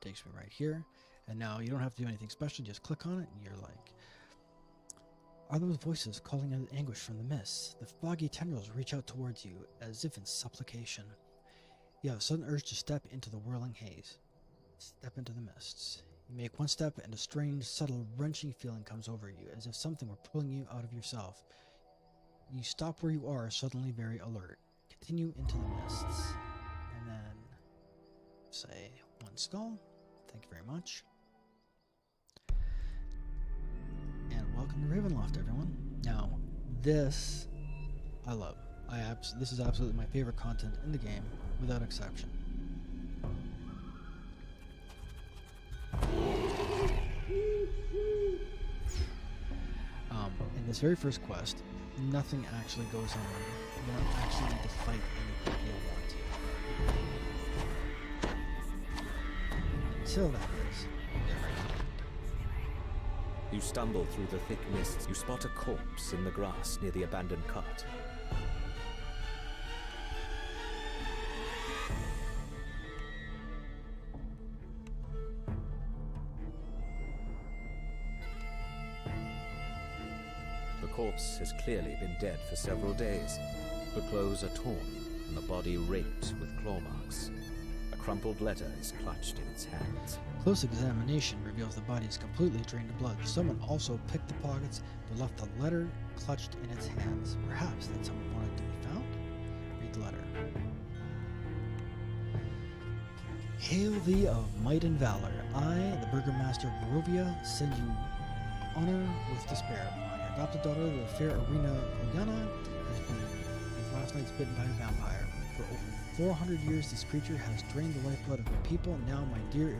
takes me right here. And now you don't have to do anything special, just click on it and you're like, are those voices calling in anguish from the mists? The foggy tendrils reach out towards you as if in supplication. You have a sudden urge to step into the whirling haze. Step into the mists. You make one step and a strange, subtle, wrenching feeling comes over you, as if something were pulling you out of yourself. You stop where you are, suddenly very alert. Continue into the mists. And then say one skull. Thank you very much. And welcome to Ravenloft, everyone. Now, this I love. This is absolutely my favorite content in the game, without exception. In this very first quest, nothing actually goes on. You don't actually need to fight anything you don't want to. Until that is. You stumble through the thick mists. You spot a corpse in the grass near the abandoned cart. The corpse has clearly been dead for several days. The clothes are torn and the body raked with claw marks. A crumpled letter is clutched in its hands. Close examination reveals the body is completely drained of blood. Someone also picked the pockets but left the letter clutched in its hands. Perhaps that someone wanted to be found? Read the letter. Hail thee of might and valor. I, the Burgomaster of Barovia, send you honor with despair. My adopted daughter, the fair Arena Kolyana, is last night's bitten by a vampire. For over 400 years, this creature has drained the lifeblood of my people. Now my dear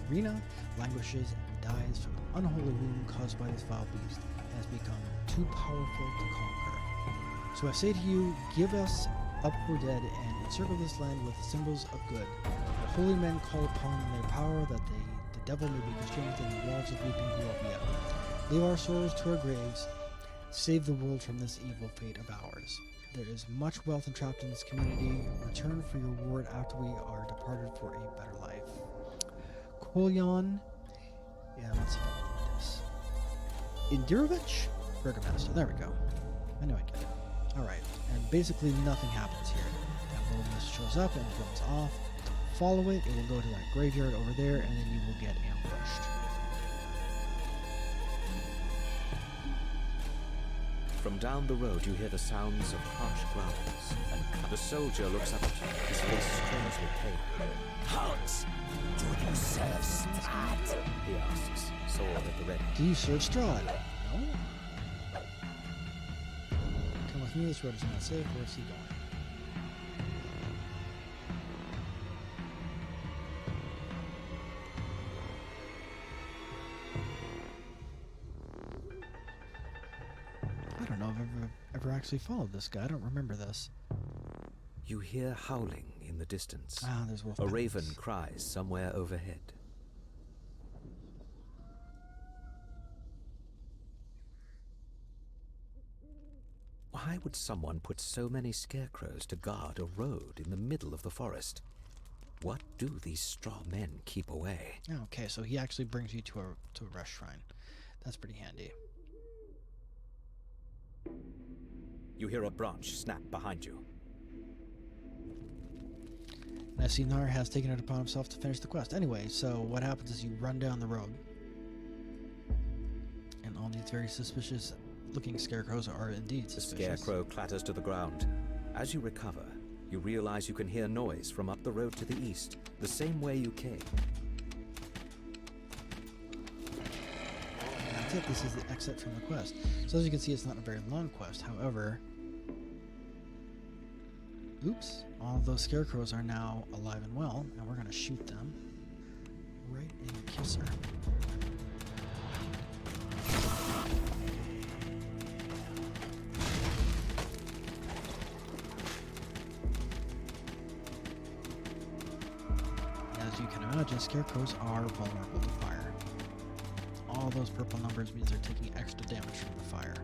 Irina languishes and dies from an unholy wound caused by this vile beast, and has become too powerful to conquer. So I say to you, give us up for dead, and encircle this land with symbols of good. The holy men call upon their power that the devil may be constrained within the walls of weeping Barovia. Leave our sorrows to our graves. Save the world from this evil fate of ours. There is much wealth entrapped in this community. Return for your reward after we are departed for a better life. Kolyan. Yeah, let's see if I can read this. Indirovich? Burgomaster. There we go. I knew I'd get it. Alright, and basically nothing happens here. That little mist shows up and runs off. Follow it, it will go to that graveyard over there, and then you will get ambushed. From down the road, you hear the sounds of harsh growls, and the soldier looks up at you, his face strangely pale. Hounds, do you serve Strahd? He asks, sword at the ready. Do you serve Strahd? No? Come with me, this road is not safe. Where's he going? I don't know if I've ever actually followed this guy. I don't remember this. You hear howling in the distance. Ah, there's wolf. A raven cries somewhere overhead. Why would someone put so many scarecrows to guard a road in the middle of the forest? What do these straw men keep away? Okay, so he actually brings you to a rest shrine. That's pretty handy. You hear a branch snap behind you. And I see Nar has taken it upon himself to finish the quest. Anyway, so what happens is you run down the road, and all these very suspicious looking scarecrows are indeed suspicious. The scarecrow clatters to the ground. As you recover, you realize you can hear noise from up the road to the east, the same way you came. And that's it. This is the exit from the quest. So as you can see, it's not a very long quest. However, oops, all of those scarecrows are now alive and well, and we're going to shoot them right in the kisser. As you can imagine, scarecrows are vulnerable to fire. All those purple numbers means they're taking extra damage from the fire.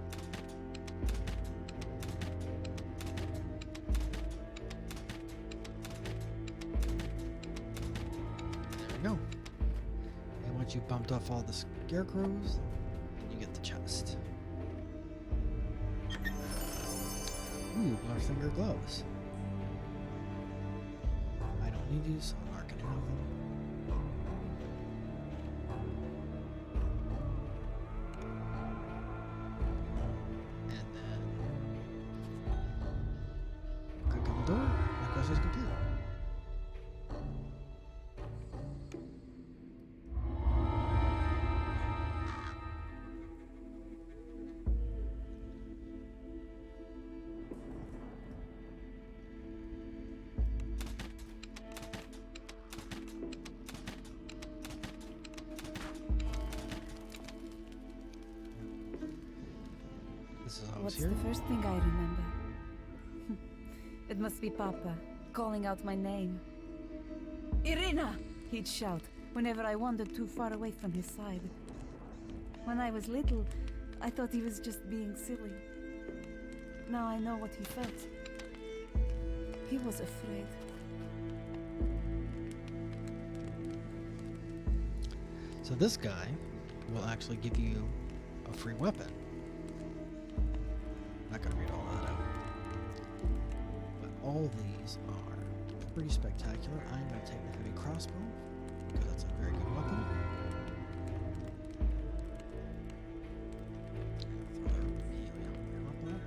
There we go. jumped off all the scarecrows, and you get the chest. Ooh, Bloodfinger gloves. I don't need these, so I'm not gonna have them. And then click on the door. My quest is complete. This is how What's it's here. the first thing I remember? It must be Papa, calling out my name. Irina! He'd shout whenever I wandered too far away from his side. When I was little, I thought he was just being silly. Now I know what he felt. He was afraid. So this guy will actually give you a free weapon. I'm not gonna read all that out. But all these are pretty spectacular. I'm gonna take the heavy crossbow because that's a very good weapon. Throw that immediately on my hotbar.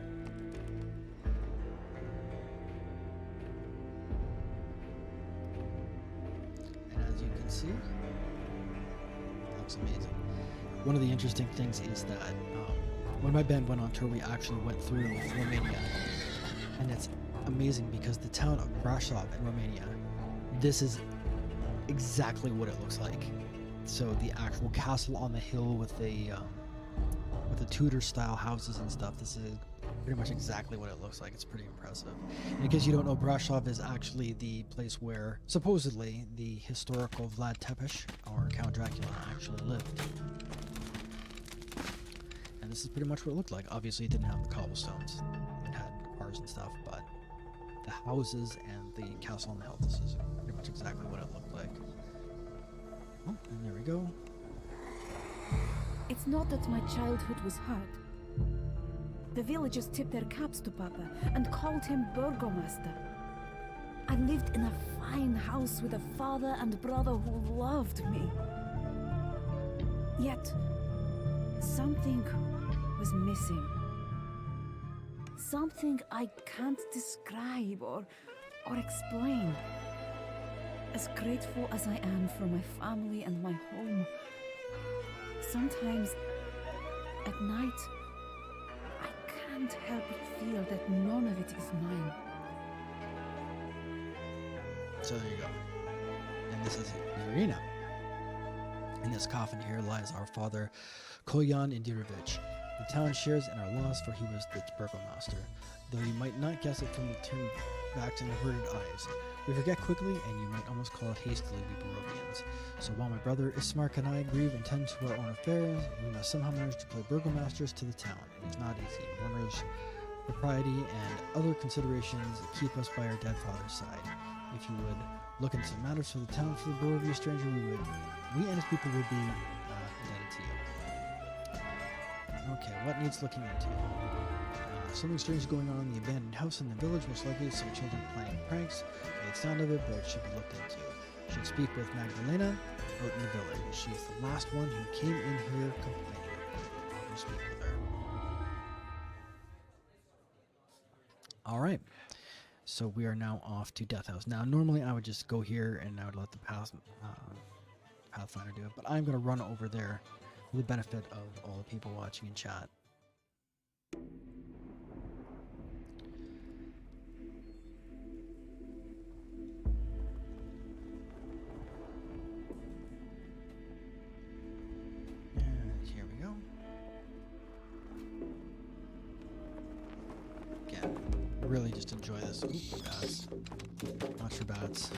And as you can see, amazing. One of the interesting things is that when my band went on tour, we actually went through Romania, and it's amazing because the town of Brașov in Romania, this is exactly what it looks like. So the actual castle on the hill with the Tudor style houses and stuff, this is pretty much exactly what it looks like. It's pretty impressive. And in case you don't know, Brașov is actually the place where supposedly the historical Vlad Tepes or Count Dracula actually lived. And this is pretty much what it looked like. Obviously it didn't have the cobblestones. It had cars and stuff, but the houses and the castle on the hill, this is pretty much exactly what it looked like. Oh, and there we go. It's not that my childhood was hard. The villagers tipped their caps to Papa and called him Burgomaster. I lived in a fine house with a father and brother who loved me. Yet, something was missing. Something I can't describe or explain. As grateful as I am for my family and my home, sometimes at night, I can't help but feel that none of it is mine. So there you go. And this is Irina. In this coffin here lies our father, Kolyan Indirovich. The town shares in our loss, for he was the burgomaster, though you might not guess it from the turned backs and averted eyes. We forget quickly, and you might almost call it hastily, we Barovians. So while my brother Ismark and I grieve and tend to our own affairs, we must somehow manage to play burgomasters to the town. It is not easy. Manners, propriety, and other considerations keep us by our dead father's side. If you would look into matters for the town for the Barovia stranger, we and his people would be indebted to you. Okay, what needs looking into? Something strange is going on in the abandoned house in the village, most likely some children playing pranks. Made sound of it, but it should be looked into. Should speak with Magdalena out in the village. She's the last one who came in here complaining. I'll go speak with her. Alright, so we are now off to Death House. Now, normally I would just go here and I would let the Pathfinder do it, but I'm going to run over there for the benefit of all the people watching in chat. And here we go. Again, really just enjoy this. Ooh, bats. Watch for bats.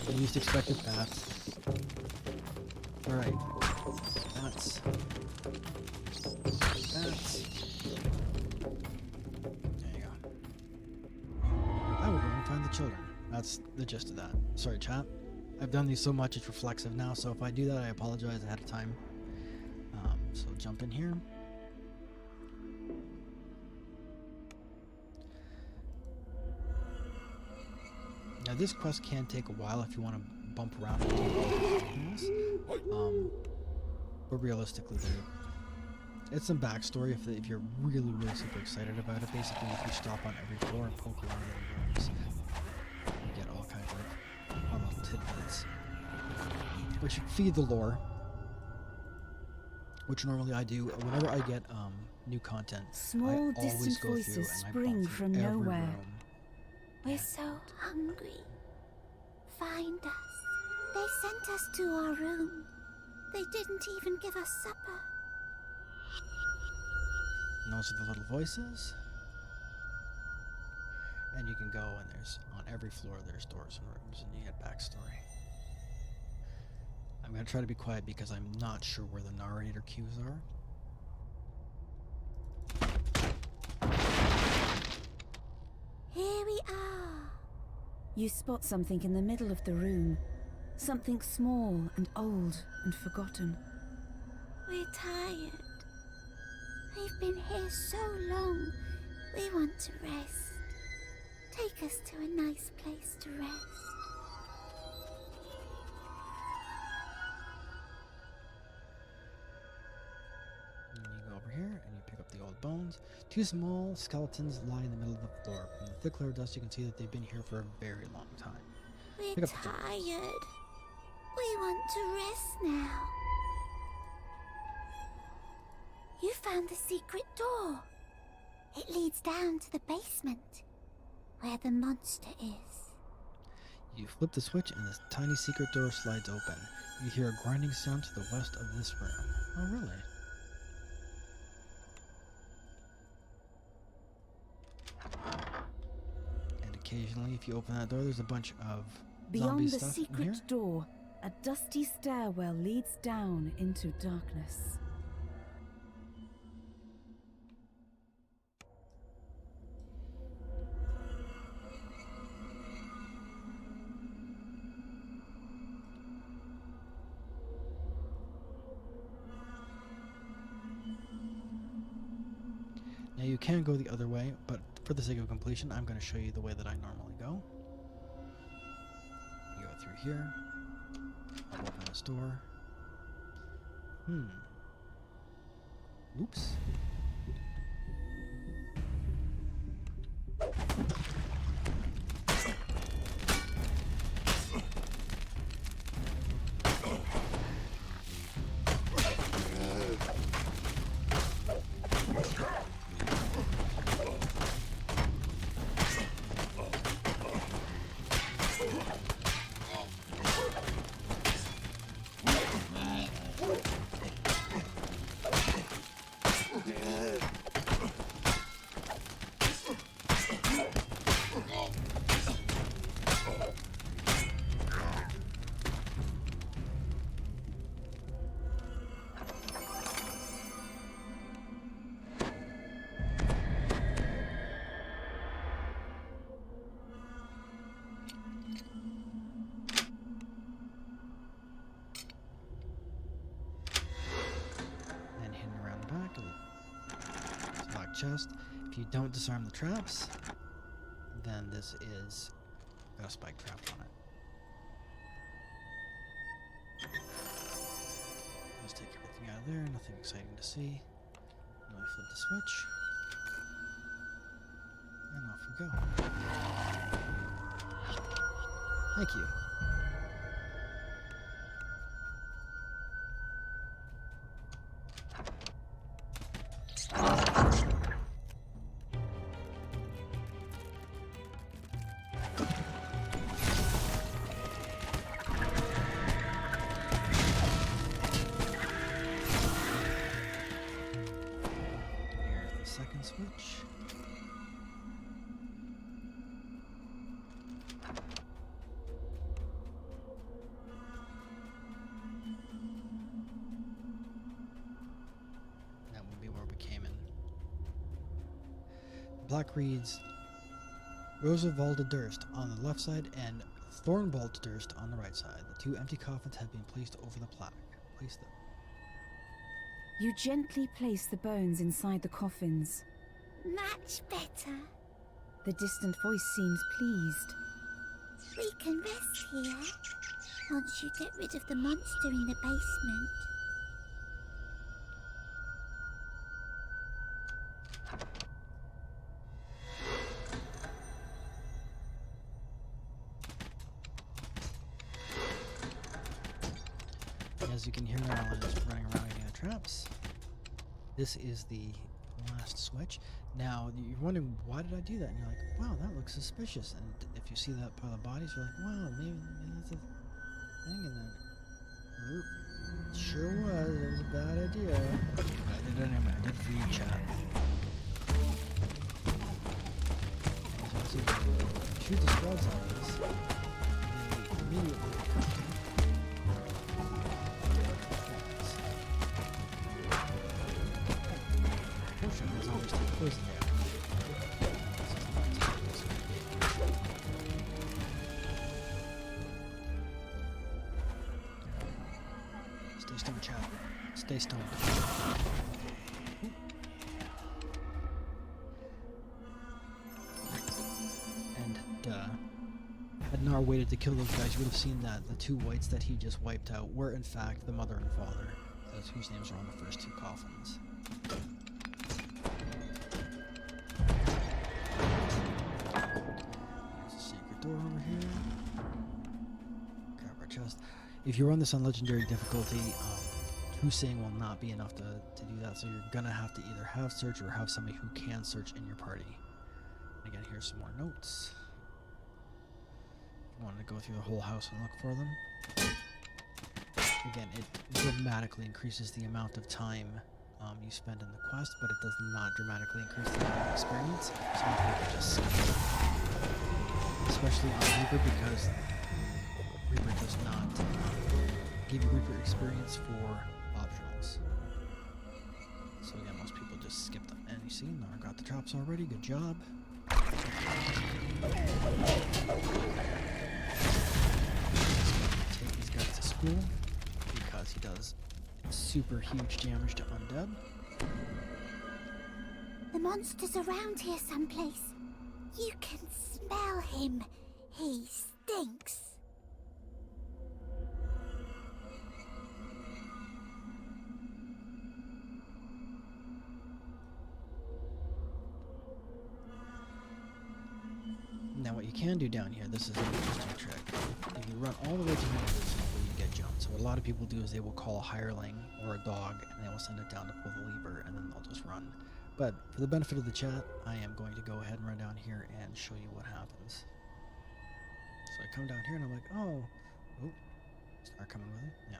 The least expected bats. Alright. Bats. Bats. There you go. I will go and find the children. That's the gist of that. Sorry, chat. I've done these so much it's reflexive now, so if I do that, I apologize ahead of time. jump in here. Now this quest can take a while if you want to bump around and do all things. But realistically, it's some backstory if you're really, really super excited about it. Basically, if you stop on every floor and poke around in the rooms, you get all kinds of little tidbits, which feed the lore. Which normally I do whenever I get new content. Small, I always distant go through voices and I spring bump through from every nowhere. room. We're so hungry. Find us. They sent us to our room. They didn't even give us supper. And those are the little voices. And you can go and there's on every floor there's doors and rooms and you get backstory. I'm gonna try to be quiet because I'm not sure where the narrator cues are. Here we are. You spot something in the middle of the room. Something small and old and forgotten. We're tired. We've been here so long. We want to rest. Take us to a nice place to rest. And you go over here and you pick up the old bones. Two small skeletons lie in the middle of the floor. From the thick layer of dust you can see that they've been here for a very long time. We're Pick up the tired. We want to rest now. You found the secret door. It leads down to the basement, where the monster is. You flip the switch and this tiny secret door slides open. You hear a grinding sound to the west of this room. Oh, really? And occasionally, if you open that door, there's a bunch of zombie Beyond the stuff in here. secret door, a dusty stairwell leads down into darkness. Now you can go the other way, but for the sake of completion, I'm going to show you the way that I normally go. You go through here. I'll open this door. Oops. Chest. If you don't disarm the traps, then this is got a spike trap on it. Let's take everything out of there. Nothing exciting to see. Now we flip the switch, and off we go. Thank you. Second switch. That would be where we came in. Black reads Roosevelt Durst on the left side and Thornbolt Durst on the right side. The two empty coffins have been placed over the plaque. Place them. You gently place the bones inside the coffins. Much better. The distant voice seems pleased. We can rest here once you get rid of the monster in the basement. As you can hear, Alan is running around getting the traps. This is the last switch. Now, you're wondering, why did I do that? And you're like, wow, that looks suspicious. And if you see that pile of bodies, you're like, wow, maybe that's a thing. And then, it sure was. It was a bad idea. I did it anyway. I did it for you, chat. So, shoot the squad zombies. They immediately there's always the poison there. Stay stoned, chat. Stay stoned. And, had Nar waited to kill those guys, you would have seen that the two whites that he just wiped out were, in fact, the mother and father. That's whose names are on the first two coffins. Door over here. Grab our chest. If you run this on legendary difficulty, Hussein will not be enough to do that, so you're gonna have to either have search or have somebody who can search in your party. And again, here's some more notes. If you wanted to go through the whole house and look for them. Again, it dramatically increases the amount of time you spend in the quest, but it does not dramatically increase the amount of experience. So many people just skip it. Especially on Reaper, because Reaper does not give you Reaper experience for optionals. So again, most people just skip them. And you see, Nar got the traps already. Good job. Take these guys to school because he does super huge damage to undead. The monster's around here someplace. You can smell him. He stinks. Now what you can do down here, this is an interesting trick. If you run all the way to here, you get jumped. So what a lot of people do is they will call a hireling or a dog and they will send it down to pull the lever and then they'll just run. But for the benefit of the chat, I am going to go ahead and run down here and show you what happens. So I come down here and I'm like, oh, start coming with it. Yeah.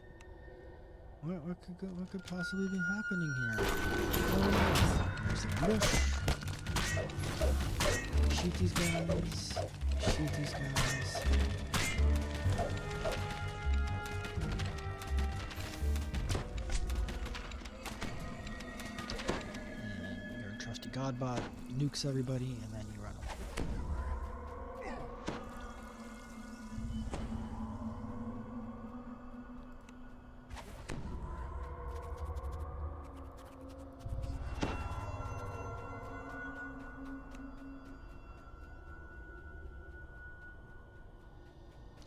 What could possibly be happening here? Oh, there's the ambush. Shoot these guys. Shoot these guys. Godbot nukes everybody, and then you run away.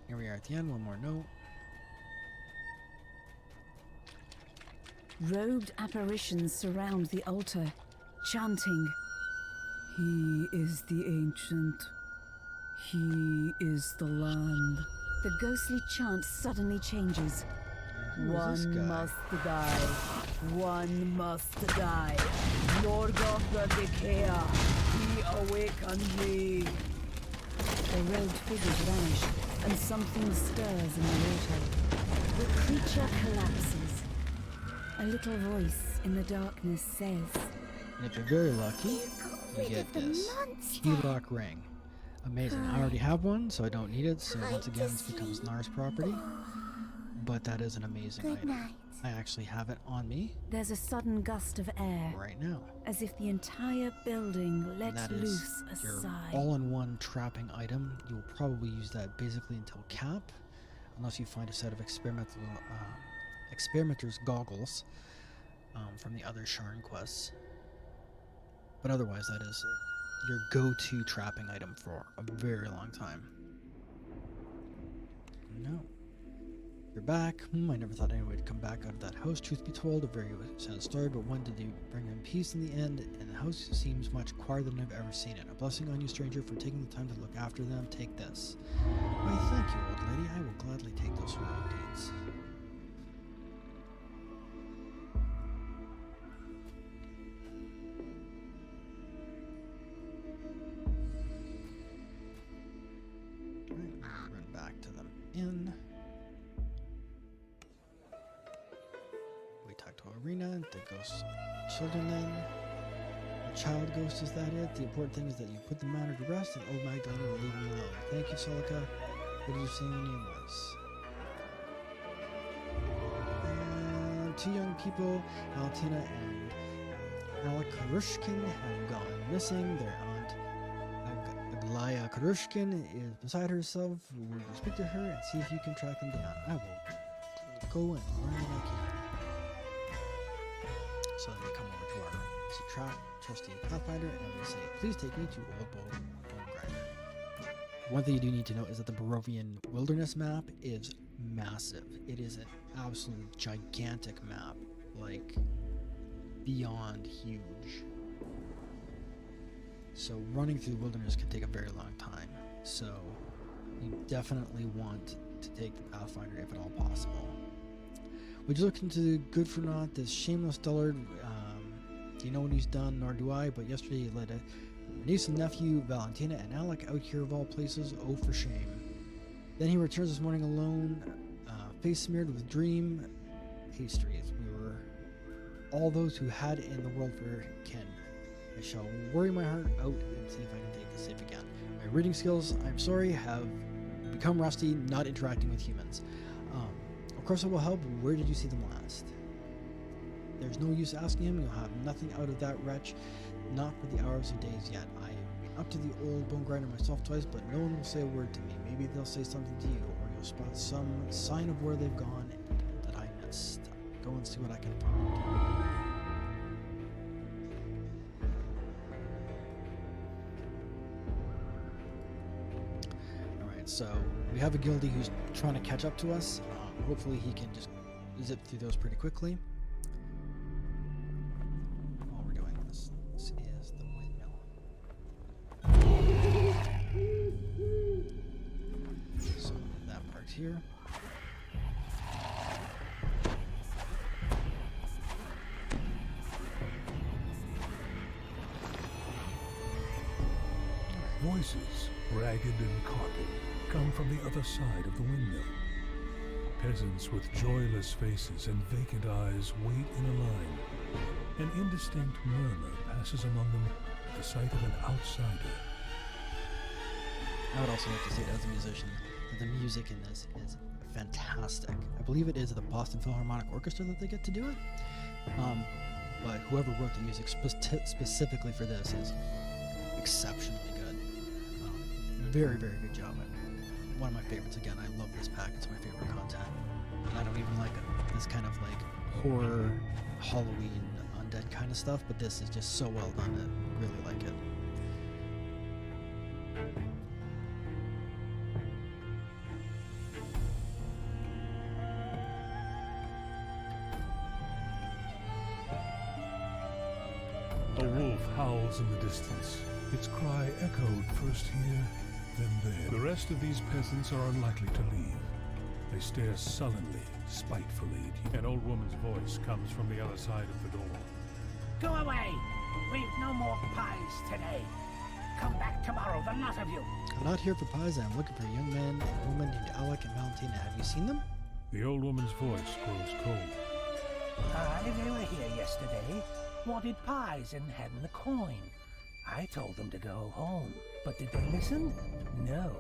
Here we are at the end, one more note. Robed apparitions surround the altar, chanting, "He is the ancient. He is the land." The ghostly chant suddenly changes. Who is this guy? One must die. One must die. Morgoth the Decay, he awaken me. The robed figures vanish, and something stirs in the water. The creature collapses. A little voice in the darkness says, And if you're very lucky, you get this keylock ring. Amazing. I already have one, so I don't need it. So once again, this becomes Nar's property. But that is an amazing Good item. night. I actually have it on me There's a sudden gust of air, right now. as if the entire building And lets that is loose a your sigh. all-in-one trapping item. You will probably use that basically until cap, unless you find a set of experimenter's goggles. from the other Sharn quests. But otherwise, that is your go-to trapping item for a very long time. No. You're back. I never thought anyone would come back out of that house. Truth be told, a very sad story, but one did you bring in peace in the end, and the house seems much quieter than I've ever seen it. A blessing on you, stranger, for taking the time to look after them. Take this. Why, thank you, old lady. I will gladly take those heroic deeds. Right, run back to them inn. To Arena, the ghost children then. The child ghost, is that it? The important thing is that you put the matter to rest and old Magdalena will leave me alone. Thank you, Sulykka. What did you say your name was? Two young people, Valentina and Alec Karushkin, have gone missing. Their aunt, Aglaya Karushkin, is beside herself. Will you speak to her and see if you can track them down? I will go and learn what I can. So then we come over to our trusty Pathfinder and we say, please take me to Old Bone Grinder. One thing you do need to know is that the Barovian Wilderness map is massive. It is an absolute gigantic map, like beyond huge. So running through the wilderness can take a very long time. So you definitely want to take the Pathfinder if at all possible. Would you look into good for naught this shameless dullard? Do you know what he's done? Nor do I. But yesterday he led a niece and nephew, Valentina and Alec, out here of all places. Oh, for shame. Then he returns this morning alone, face smeared with dream pastries. We were all those who had in the world for kin. I shall worry my heart out and see if I can take this safe again. My reading skills, I'm sorry, have become rusty, not interacting with humans. Of course it will help. Where did you see them last? There's no use asking him. You'll have nothing out of that wretch, not for the hours and days yet. I've been up to the old bone grinder myself twice, but no one will say a word to me. Maybe they'll say something to you, or you'll spot some sign of where they've gone that I missed. Go and see what I can find. Alright, so we have a guildie who's trying to catch up to us. Hopefully he can just zip through those pretty quickly. While we're doing this, this is the windmill. So that part's here. Voices, ragged and carpet, come from the other side of the windmill. Peasants with joyless faces and vacant eyes wait in a line. An indistinct murmur passes among them at the sight of an outsider. I would also like to say, as a musician, that the music in this is fantastic. I believe it is the Boston Philharmonic Orchestra that they get to do it. But whoever wrote the music specifically for this is exceptionally good. Very, very good job. One of my favorites. Again, I love this pack. It's my favorite content. And I don't even like this kind of like horror, Halloween, undead kind of stuff, but this is just so well done. I really like it. A wolf howls in the distance. Its cry echoed first here, then there. The rest of these peasants are unlikely to leave. They stare sullenly, spitefully at you. An old woman's voice comes from the other side of the door. Go away! We've no more pies today. Come back tomorrow, the lot of you. I'm not here for pies. I'm looking for a young man and woman named Alec and Valentina. Have you seen them? The old woman's voice grows cold. They were here yesterday. Wanted pies and hadn't a coin. I told them to go home, but did they listen? No.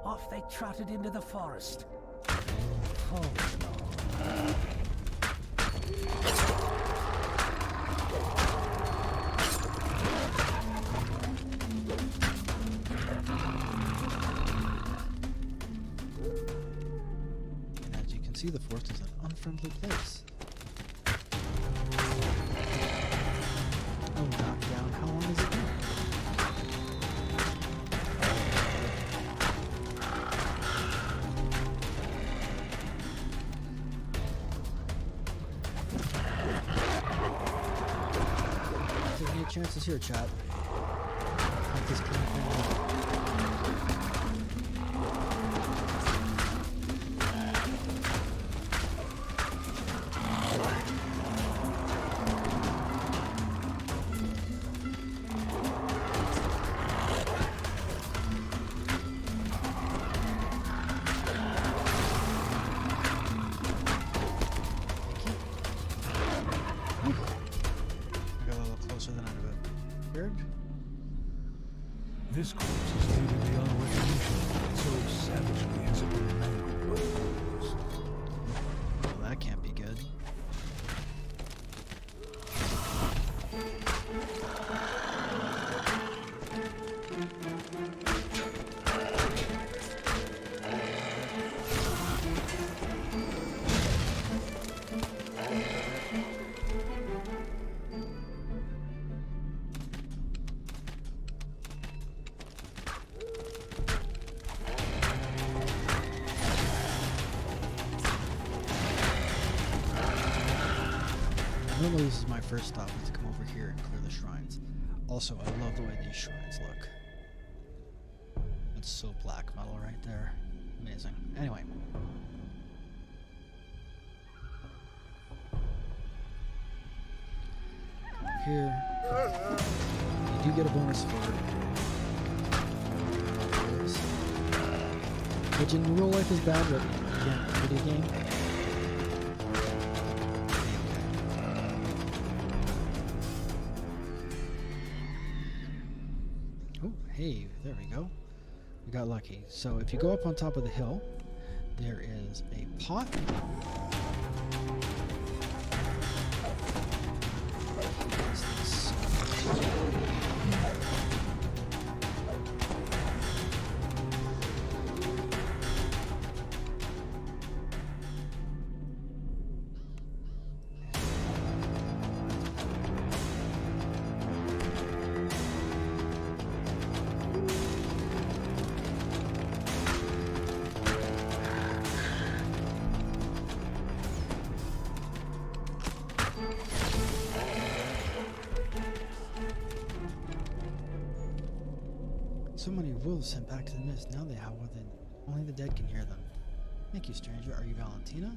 Off they trotted into the forest. Oh no. And as you can see, the forest is an unfriendly place. chances here, chat. Hunt this kind of thing out. This corpse is laid beyond recognition, so savagely has it been mangled by the wolves. Well, that can't be good. Normally this is my first stop, is to come over here and clear the shrines. Also, I love the way these shrines look. It's so black metal right there. Amazing. Anyway. Here. You do get a bonus for it. Which in real life is bad, but again, video game. Hey, there we go. We got lucky. So if you go up on top of the hill, there is a pot. What's this? So many wolves sent back to the mist. Now they howl within. Only the dead can hear them. Thank you, stranger. Are you Valentina?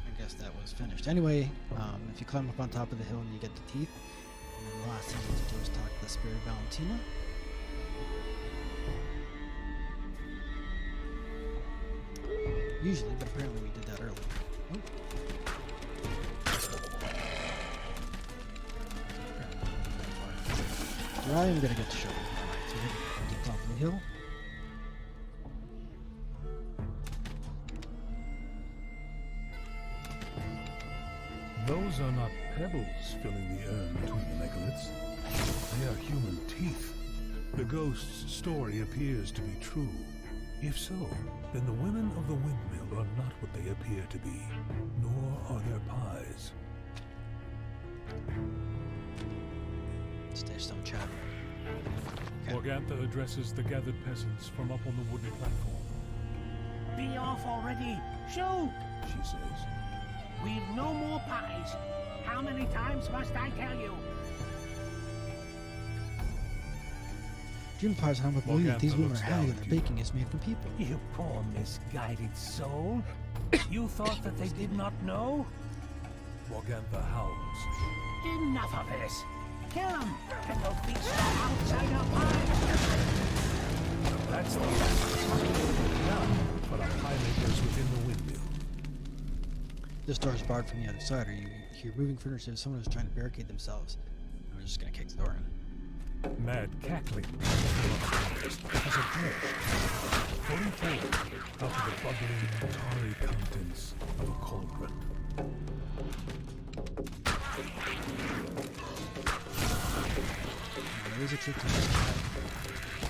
I guess that was finished. Anyway, if you climb up on top of the hill and you get the teeth, and then the last thing you need to do is talk to the spirit Valentina. Usually, but apparently we did that earlier. Oh. I am gonna get to show you. Alright, so we're gonna get to the top of the hill. Those are not pebbles filling the urn between the megaliths. They are human teeth. The ghost's story appears to be true. If so, then the women of the windmill are not what they appear to be, nor are their pies. Stay stone chat. Okay. Morgantha addresses the gathered peasants from up on the wooden platform. Be off already! Shoo! She says, We've no more pies. How many times must I tell you? June pies, I would believe that these Morgantha women are looks haggard down and at their you. baking is made from people. You poor misguided soul. You thought that they did not know? Morgantha howls. Enough of this. Kill them, and they'll feast on outsider pies. That's the last done for the pie makers within the windmill. This door is barred from the other side. Are you here moving furniture? Someone is trying to barricade themselves. I'm just gonna kick the door in. Mad cackling as a bird falling forward out of the bubbling, tarry contents of a cauldron. Now, there is a trick to this cat.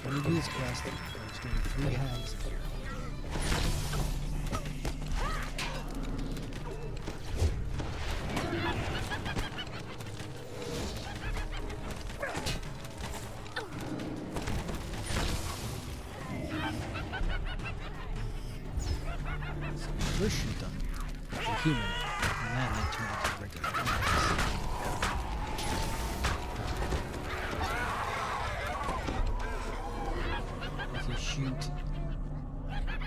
When you do this quest, there's going to be 3 hags in here. First shoot them. human, and then they turn into regular humans. If you shoot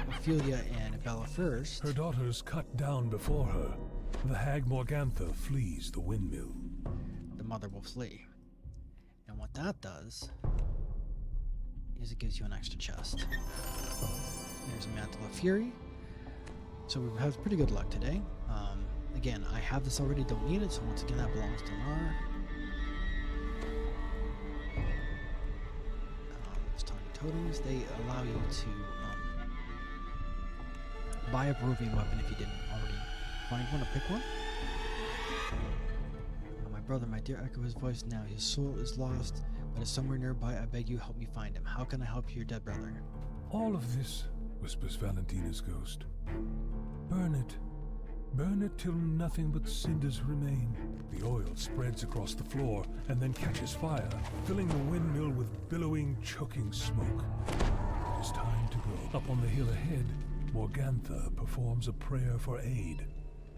Ophelia and Bella first, Her daughters cut down before her. The hag Morgantha flees the windmill. the mother will flee. And what that does is it gives you an extra chest. There's a Mantle of Fury. So we've had pretty good luck today. Again, I have this already, don't need it, so once again that belongs to Nar. There's Tiny Totems. They allow you to buy a Barovian weapon if you didn't already find one or pick one. My brother, my dear, echo his voice now. His soul is lost, but is somewhere nearby. I beg you, help me find him. How can I help your dead brother? All of this, whispers Valentina's ghost. Burn it. Burn it till nothing but cinders remain. The oil spreads across the floor and then catches fire, filling the windmill with billowing, choking smoke. It is time to go. Up on the hill ahead, Morgantha performs a prayer for aid,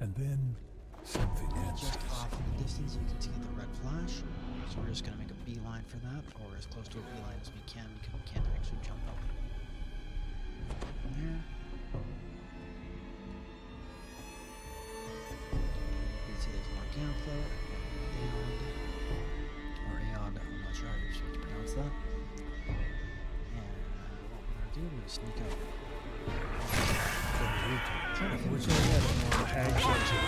and then something answers. Just off in the distance, you can see the red flash. So we're just going to make a beeline for that, or as close to a beeline as we can, because we can't actually jump up. There. You can see there's Morgantha, Aeod, or Aeod, I'm not sure how you're supposed to pronounce that. And what we're going to do, we're going to sneak out. What's all that? The hag shouts it.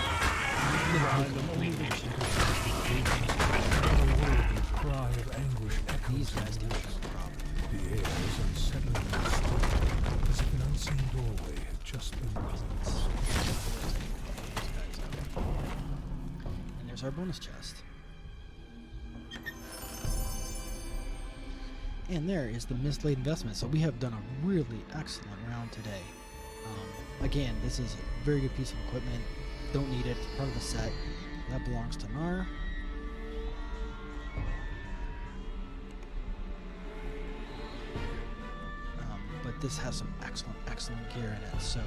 Behind them, only the cry of anguish echoes. These guys don't have a problem. The air is unsettling and still, as if an unseen doorway had just been closed. And there's our bonus chest. And there is the mislaid investment. So we have done a really excellent round today. Again, this is a very good piece of equipment. Don't need it. It's part of the set. That belongs to Nar. But this has some excellent gear in it. So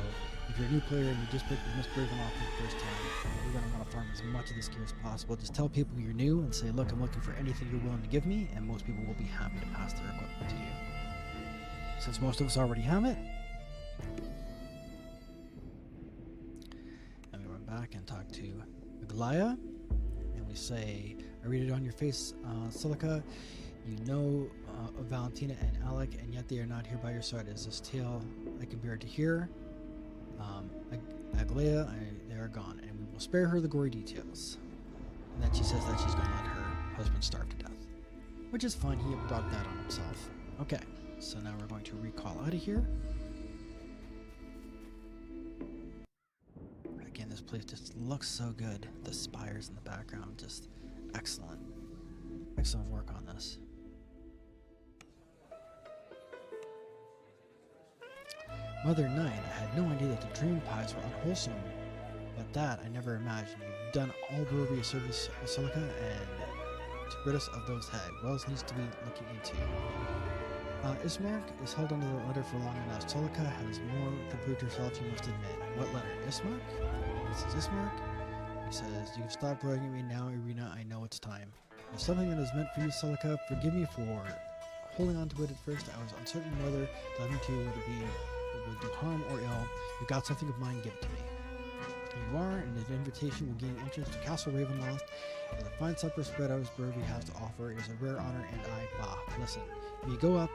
if you're a new player and you just picked the Miss Ravenloft for the first time, you're going to want to farm as much of this gear as possible. Just tell people you're new and say, look, I'm looking for anything you're willing to give me, and most people will be happy to pass their equipment to you. Since most of us already have it, and we run back and talk to Aglaya, and we say, I read it on your face, Sulykka. You know of Valentina and Alec, and yet they are not here by your side. Is this tale I can bear to hear? Aglaya, they are gone, and we will spare her the gory details. And then she says that she's going to let her husband starve to death. Which is fine, he brought that on himself. Okay, so now we're going to recall out of here. Again, this place just looks so good. The spires in the background, just excellent. Excellent work on this. Mother Nine, I had no idea that the dream pies were unwholesome, but that I never imagined. You've done all Barovia service, Sulykka, and to rid us of those hag. Wells needs to be looking into. Ismark is held under the letter for long enough. Sulykka has more than proved herself, you must admit. What letter? Ismark? This is Ismark? He says, you've stopped glaring at me now, Irina, I know it's time. There's something that is meant for you, Sulykka. Forgive me for holding on to it at first. I was uncertain whether diving to you would do harm or ill. You got something of mine, give it to me. Here you are, and an invitation will gain entrance to Castle Ravenloft, and the fine supper spread out as Barovia has to offer. It is a rare honor, and listen. If you go up,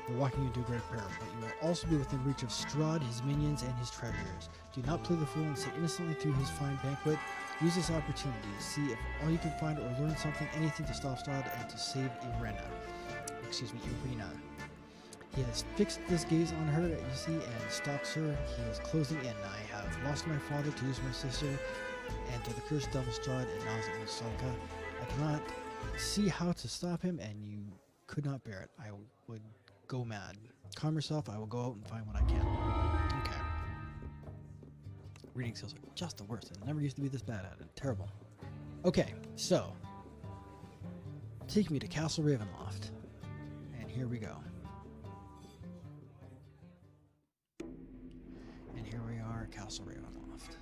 you're walking into a great peril, but you will also be within reach of Strahd, his minions, and his treasures. Do not play the fool and sit innocently through his fine banquet. Use this opportunity. See if all you can find or learn something, anything to stop Strahd and to save Irina. He has fixed his gaze on her, you see, and stalks her. He is closing in. I have lost my father to lose my sister, and to the cursed devil Strahd, and now it was Sulykka. I cannot see how to stop him, and you could not bear it. I would go mad. Calm yourself, I will go out and find what I can. Okay. Reading skills are just the worst. I never used to be this bad at it. Terrible. Okay, so take me to Castle Ravenloft. And here we go. And here we are at Castle Ravenloft.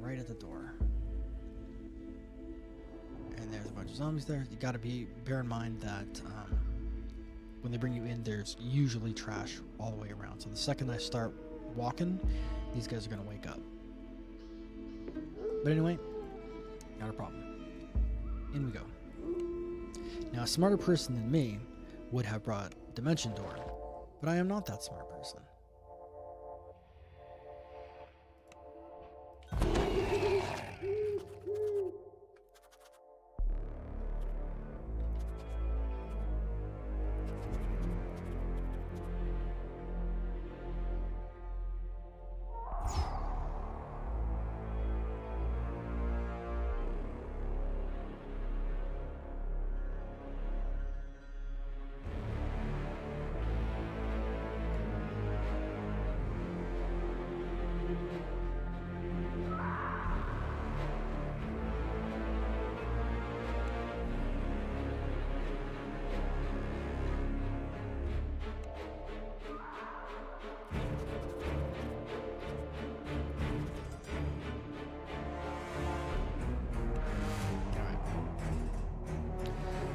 right at the door. And there's a bunch of zombies there. You gotta bear in mind that when they bring you in, there's usually trash all the way around. So the second I start walking, these guys are gonna wake up. But anyway, not a problem. In we go. Now, a smarter person than me would have brought Dimension Door, but I am not that smart person.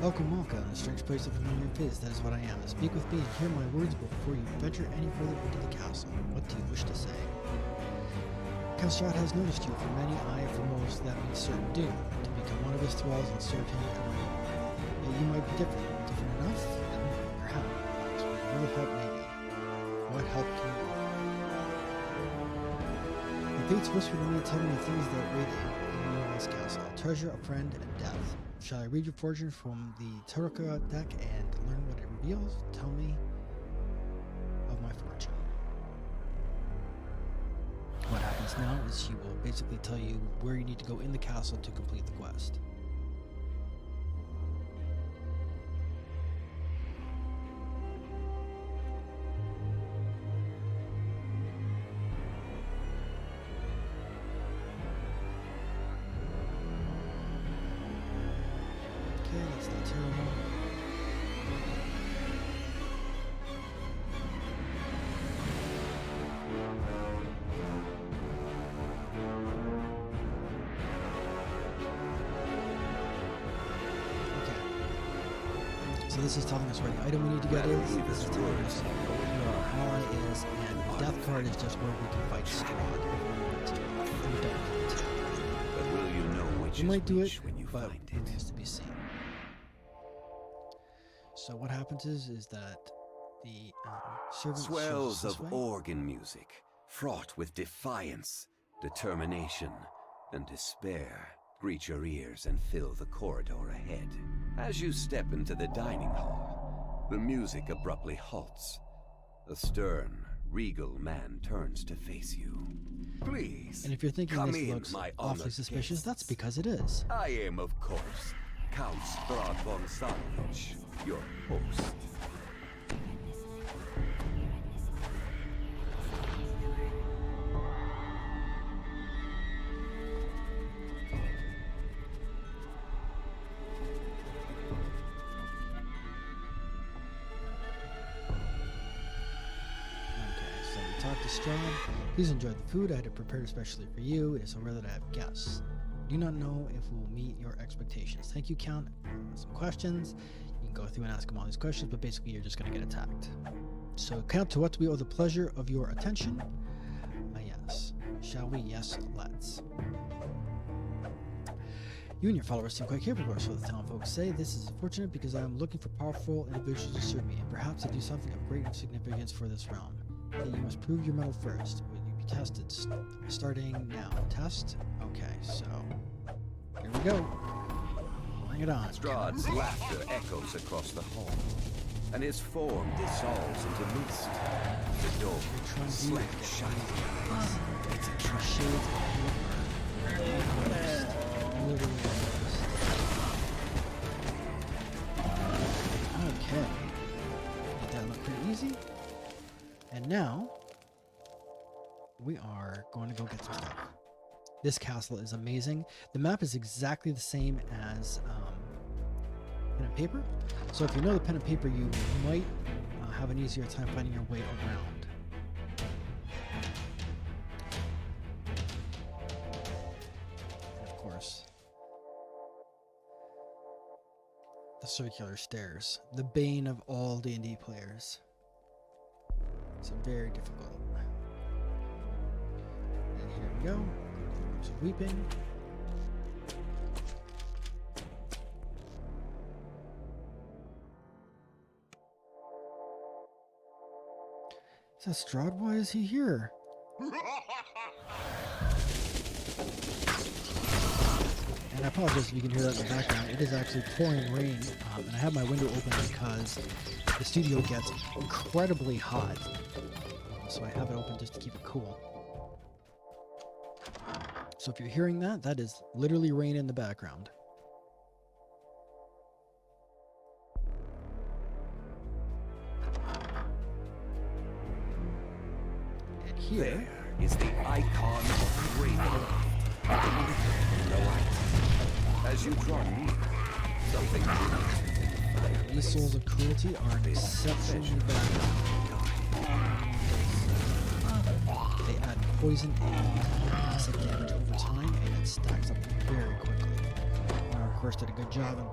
Welcome, welcome, a strange place of familiar face, that is what I am. Speak with me and hear my words before you venture any further into the castle. What do you wish to say? Count Strahd has noticed you for many, aye, for most, that means certain doom, to become one of his thralls and serve him evermore. Yet you might be different enough? Perhaps. A little help maybe. What help can you offer? The fates whispered to me, tell me things that wait in this castle. Treasure, a friend, and death. Shall I read your fortune from the Sulykka deck and learn what it reveals? Tell me of my fortune. What happens now is she will basically tell you where you need to go in the castle to complete the quest. That's not terrible. Okay. So this is telling us where the item we need to get is. This is telling us where our ally is, and the death card is just where we can fight Strahd if we want to. And we don't want to. But will you know which We might do it, when you but find it it? remains to be seen. So what happens is that the servant Swells shows us of this way. organ music, fraught with defiance, determination, and despair, greet your ears and fill the corridor ahead. As you step into the dining hall, the music abruptly halts. A stern, regal man turns to face you. Please, And if you're thinking come this in, looks my awfully honored suspicious, that's guests. because it is. I am, of course, Count Strahd von Salvage, your host. So we talked to Strahd. Please enjoy the food I had it prepared especially for you. It is so rare that I have guests. Do not know if we'll meet your expectations. Thank you, Count. Some questions. You can go through and ask him all these questions, but basically you're just going to get attacked. So, Count, to what do we owe the pleasure of your attention? Yes. Shall we? Yes, let's. You and your followers seem quite capable, so the town folks say. This is fortunate because I am looking for powerful individuals to serve me, and perhaps to do something of great significance for this realm. Yet you must prove your mettle first. Will you be tested? Starting now. Test? Okay, so here we go. Bring it on. Strahd's laughter echoes across the hall, and his form dissolves into mist. The door slams shut. It's a trap. Shades of blue. Literally almost. Okay. Make that look pretty easy. And now we are going to go get some stuff. This castle is amazing. The map is exactly the same as pen and paper. So if you know the pen and paper, you might have an easier time finding your way around. The circular stairs. The bane of all D&D players. It's very difficult. And here we go. Go to the Rooms of Weeping. Is that Strahd? Why is he here? And I apologize if you can hear that in the background. It is actually pouring rain, and I have my window open because the studio gets incredibly hot. So I have it open just to keep it cool. So if you're hearing that, that is literally rain in the background. And here There is the icon of Ravenloft. As you draw near, something these souls of cruelty are exceptionally bad. They add poison and acid damage over time, and it stacks up very quickly. And of course, did a good job in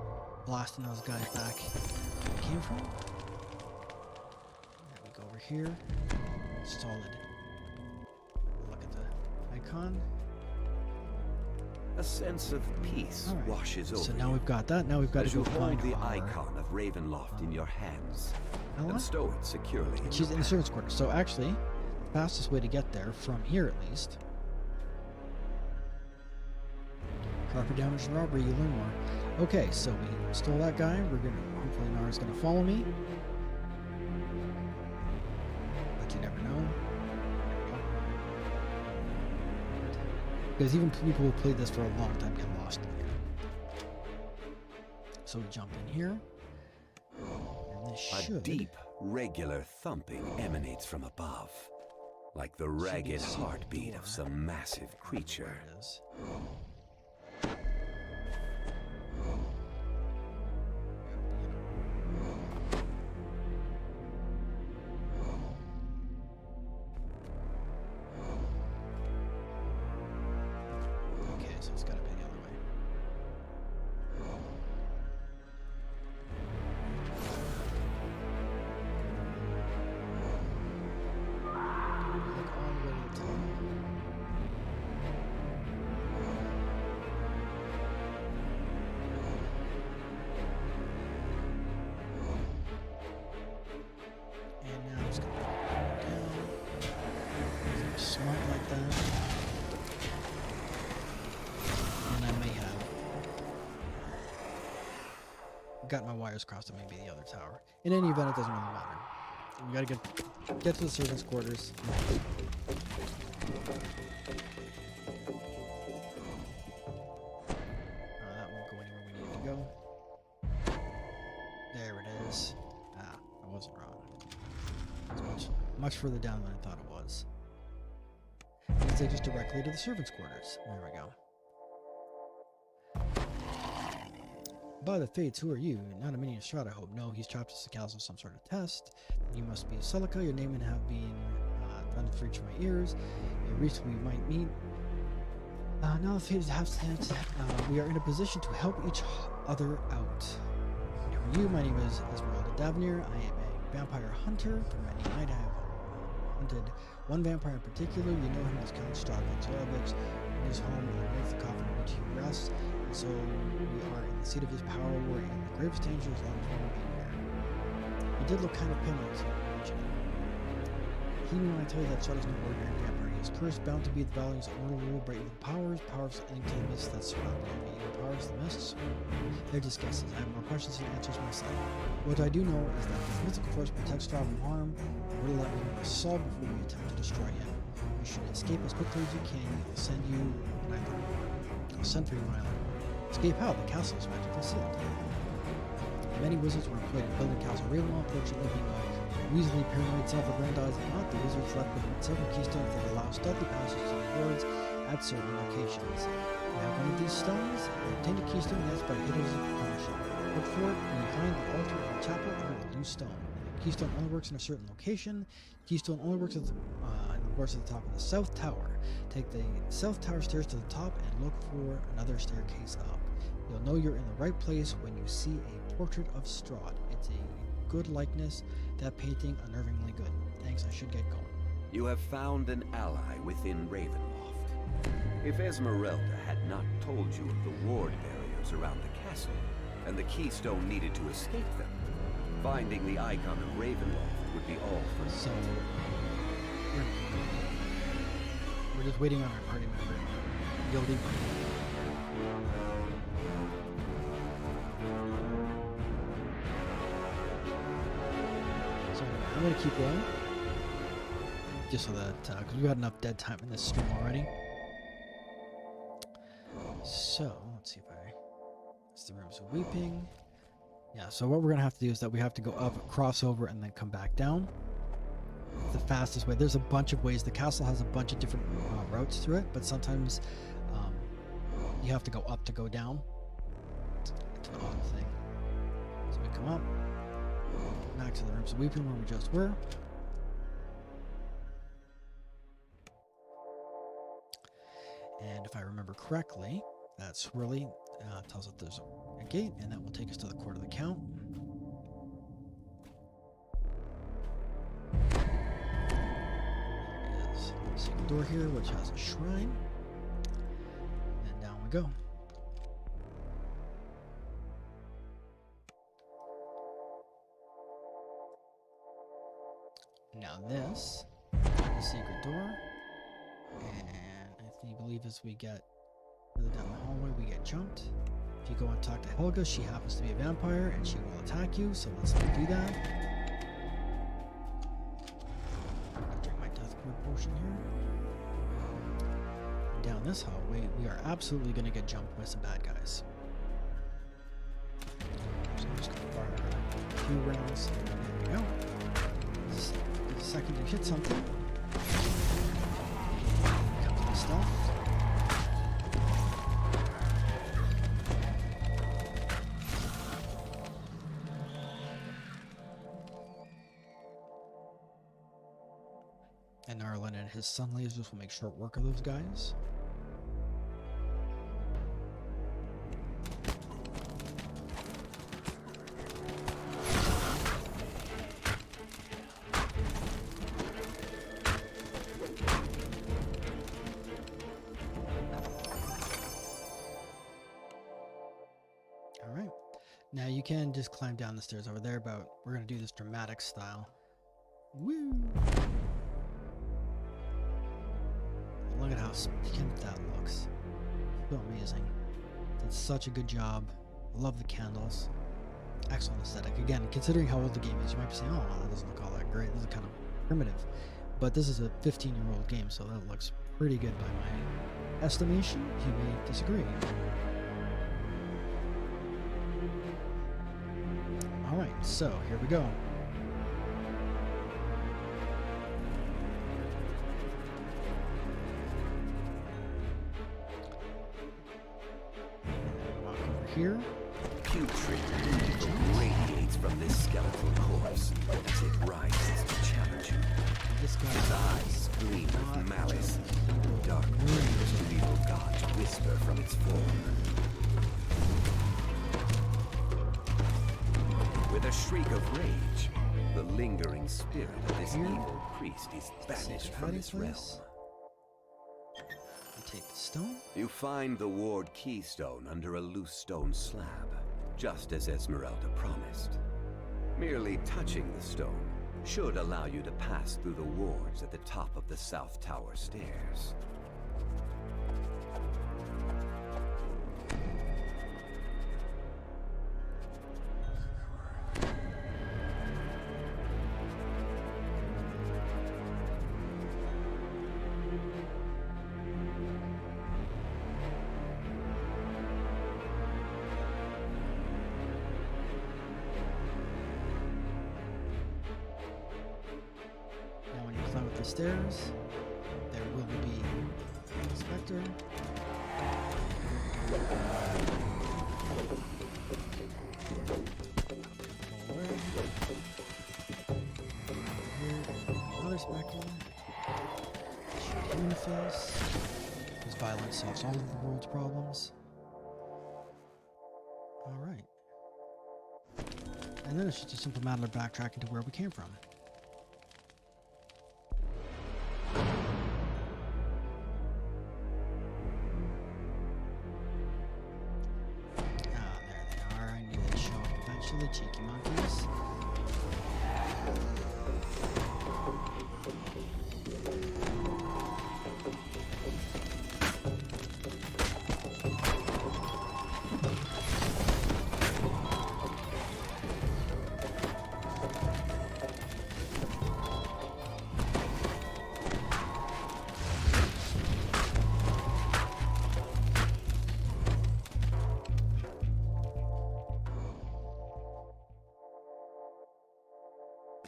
blasting those guys back where they came from. There we go over here. Solid. Look at the icon. A sense of peace washes over So now we've got that. Now we've got as to go you find hold the our icon of Ravenloft in your hands Ella? and stow it securely. And she's in the servants' quarters. So actually, the fastest way to get there, from here at least. Proper damage and robbery, you learn more. Okay, so we stole that guy. We're gonna hopefully Nara's gonna follow me. But you never know. Because even people who played this for a long time get lost in here. So we jump in here. And this A should... deep, regular thumping emanates from above, like the ragged heartbeat of some massive creature. There it is. Okay, so it's gotta be the other way. Look all the way to the top. And now I'm just gonna put it down. Smart like that. And I may have got my wires crossed on maybe the other tower. In any event, it doesn't really matter. We gotta get to the servants' quarters. That won't go anywhere we need it to go. There it is. Ah, I wasn't wrong. It's much further down than I thought it was. It takes us directly to the servants' quarters. There we go. By the fates, who are you? Not a minion Strahd, I hope. No, he's trapped us to cancel some sort of test. You must be Sulykka. Your name and have been done to reach my ears. A reach we might meet. Now the fates have said we are in a position to help each other out. Who are you? My name is Esmeralda Davnir. I am a vampire hunter. For many night I have hunted one vampire in particular. You know him as Count Strahd von Zorovich. In his home beneath the coffin in which he rests. And so we are in the seat of his power. We're in the gravest danger as long as we remain there. He did look kind of pale as he mentioned it. He knew when I tell you that Strahd is no ordinary vampire. He is cursed, bound to be the Valiant's immortal rule, bright with powers linked to the mists that surround him. Your powers, the mists? They're just guesses. I have more questions than answers myself. What I do know is that this mythical force protects Strahd from harm, and will let me solve before we attempt to destroy him. You should escape as quickly as you can. I'll send you an island. I'll send for you an island. Escape how? The castle is magically sealed. Many wizards were employed in building Castle Ravenloft, fortunately being weaselly paranoid, self-aggrandized, and not the wizards left behind several keystones that allow stealthy passage to the wards at certain locations. You have one of these stones? Obtain a keystone, yes, but it is a precaution. Look for it behind the altar in the chapel under the loose stone. The keystone only works in a certain location. Keystone only works in the course to the top of the south tower. Take the south tower stairs to the top and look for another staircase up. You'll know you're in the right place when you see a portrait of Strahd. It's a good likeness. That painting, unnervingly good. Thanks, I should get going. You have found an ally within Ravenloft. If Esmeralda had not told you of the ward barriers around the castle, and the keystone needed to escape them, finding the icon of Ravenloft would be all for So, we're just waiting on our party member, Gildy. So I'm gonna keep going, just so that because we've got enough dead time in this stream already. So let's see if it's the rooms of weeping. Yeah. So what we're gonna have to do is that we have to go up, cross over, and then come back down. The fastest way. There's a bunch of ways. The castle has a bunch of different routes through it, but sometimes you have to go up to go down. It's an odd thing. So we come up, back to the rooms of weeping where we just were. And if I remember correctly, that swirly tells us there's a gate, and that will take us to the court of the count. Second door here, which has a shrine, and down we go. Now this is the secret door, and I believe as we get further down the hallway, we get jumped. If you go and talk to Helga, she happens to be a vampire, and she will attack you, so let's not do that. Potion here. Down this hallway, we are absolutely going to get jumped by some bad guys. So I'm just going to fire a few rounds. There we go. The second you hit something, comes the stealth. And Arlen and his sun lasers will make short work of those guys. Alright. Now you can just climb down the stairs over there, but we're going to do this dramatic style. Woo! Look at how skimp that looks. So amazing. Did such a good job. Love the candles. Excellent aesthetic. Again, considering how old the game is, you might be saying, oh, that doesn't look all that great. This is kind of primitive. But this is a 15-year-old game, so that looks pretty good by my estimation. You may disagree. Alright, so here we go. Here. Putrid evil radiates from this skeletal corpse as it rises to challenge you. This His guy's eyes gleam with malice. Dark prayers to evil gods whisper from its form. With a shriek of rage, the lingering spirit of this evil priest is banished from this realm. Take the stone. You find the ward keystone under a loose stone slab, just as Esmeralda promised. Merely touching the stone should allow you to pass through the wards at the top of the South Tower stairs. Stairs. There will be a specter. Another specter. face. Because violence solves all of the world's problems. Alright. And then it's just a simple matter of backtracking to where we came from. Ah, there they are. I knew they'd show up eventually, cheeky monkeys.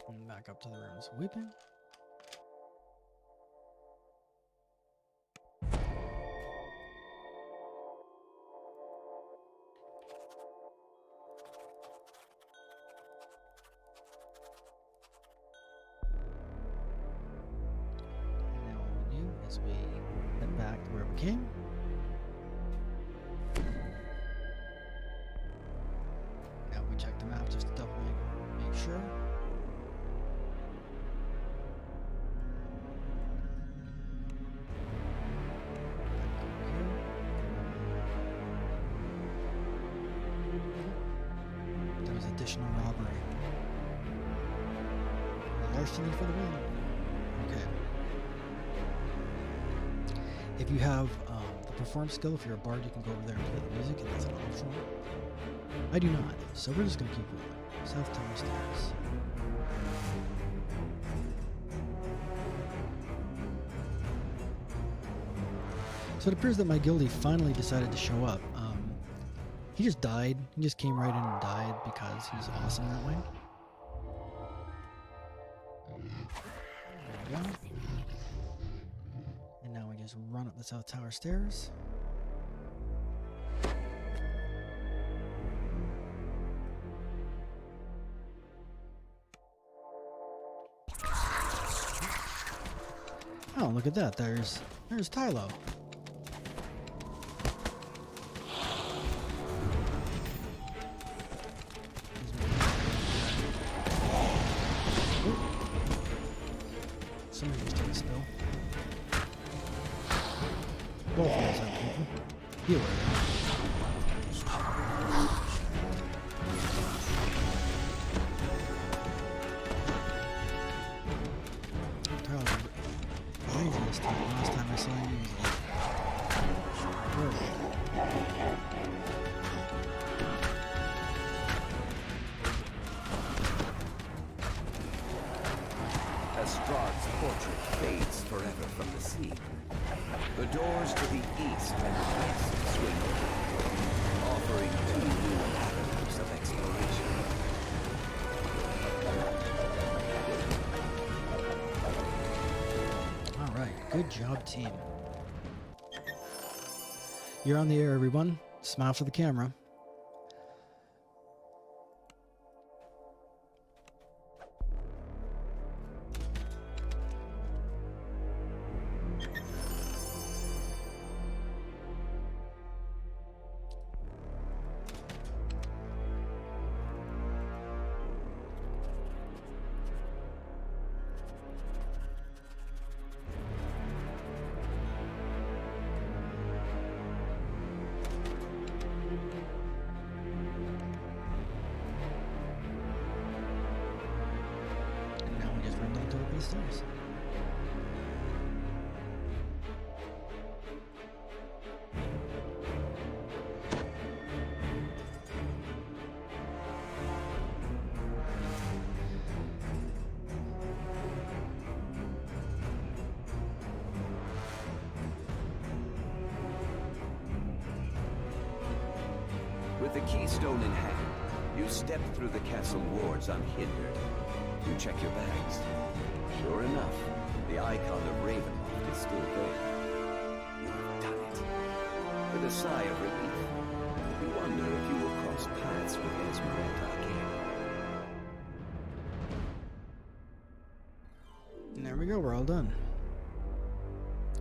And back up to the rooms weeping. And now what we do is we head back to where we came. Now we check the map just to double make sure. There was additional robbery. Larceny for the win. Okay. If you have the perform skill, if you're a bard, you can go over there and play the music, and that's an optional. I do not, so we're just gonna keep rolling. South Tower Stairs. So it appears that my guildie finally decided to show up. He just died. He just came right in and died because he's awesome that way. There we go. And now we just run up the South Tower stairs. Oh, look at that. There's Tylo. Somebody just took a spill. Both of those have people. Be aware of that. Tyler's crazy this time. Last time I saw him, he was like, where? Strahd's portrait fades forever from the sea. The doors to the east and west swing open, offering 2 new avenues of exploration. All right, good job, team. You're on the air, everyone. Smile for the camera. Stairs. With the keystone in hand, you step through the castle wards unhindered. You check your bags. Sure enough, the icon of Ravenloft is still there. You've done it. With a sigh of relief, you wonder if you will cross paths with Esmeralda again. And there we go, we're all done.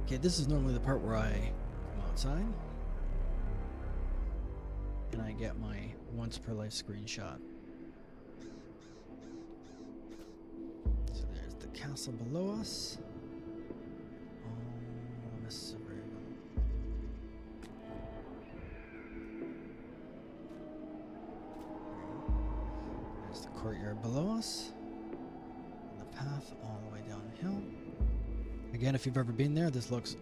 Okay, this is normally the part where I come outside and I get my once per life screenshot. So there's the castle below us. Oh, Miss Raven. There's the courtyard below us. And the path all the way downhill. Again, if you've ever been there, this looks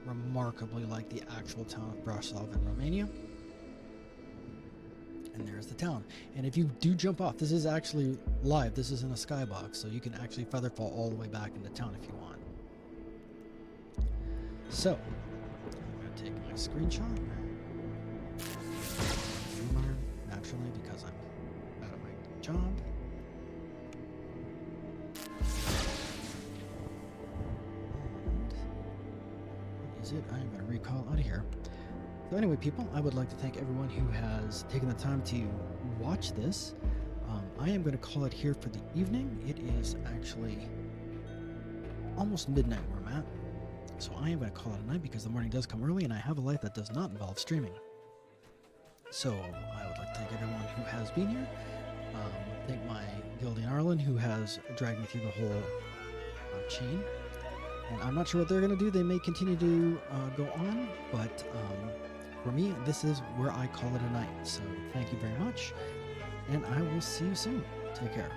remarkably like the actual town of Brasov in Romania. And there's the town. And if you do jump off, this is actually live. This is in a skybox, so you can actually featherfall all the way back into town if you want. So, I'm going to take my screenshot. Zoomer, naturally, because I'm out of my job. It. I'm going to recall out of here. So anyway, people, I would like to thank everyone who has taken the time to watch this. I am going to call it here for the evening. It is actually almost midnight where I'm at. So I am going to call it a night because the morning does come early and I have a life that does not involve streaming. So I would like to thank everyone who has been here. Thank my Gildian Arlen who has dragged me through the whole chain. And I'm not sure what they're going to do. They may continue to go on, but for me, this is where I call it a night. So thank you very much, and I will see you soon. Take care.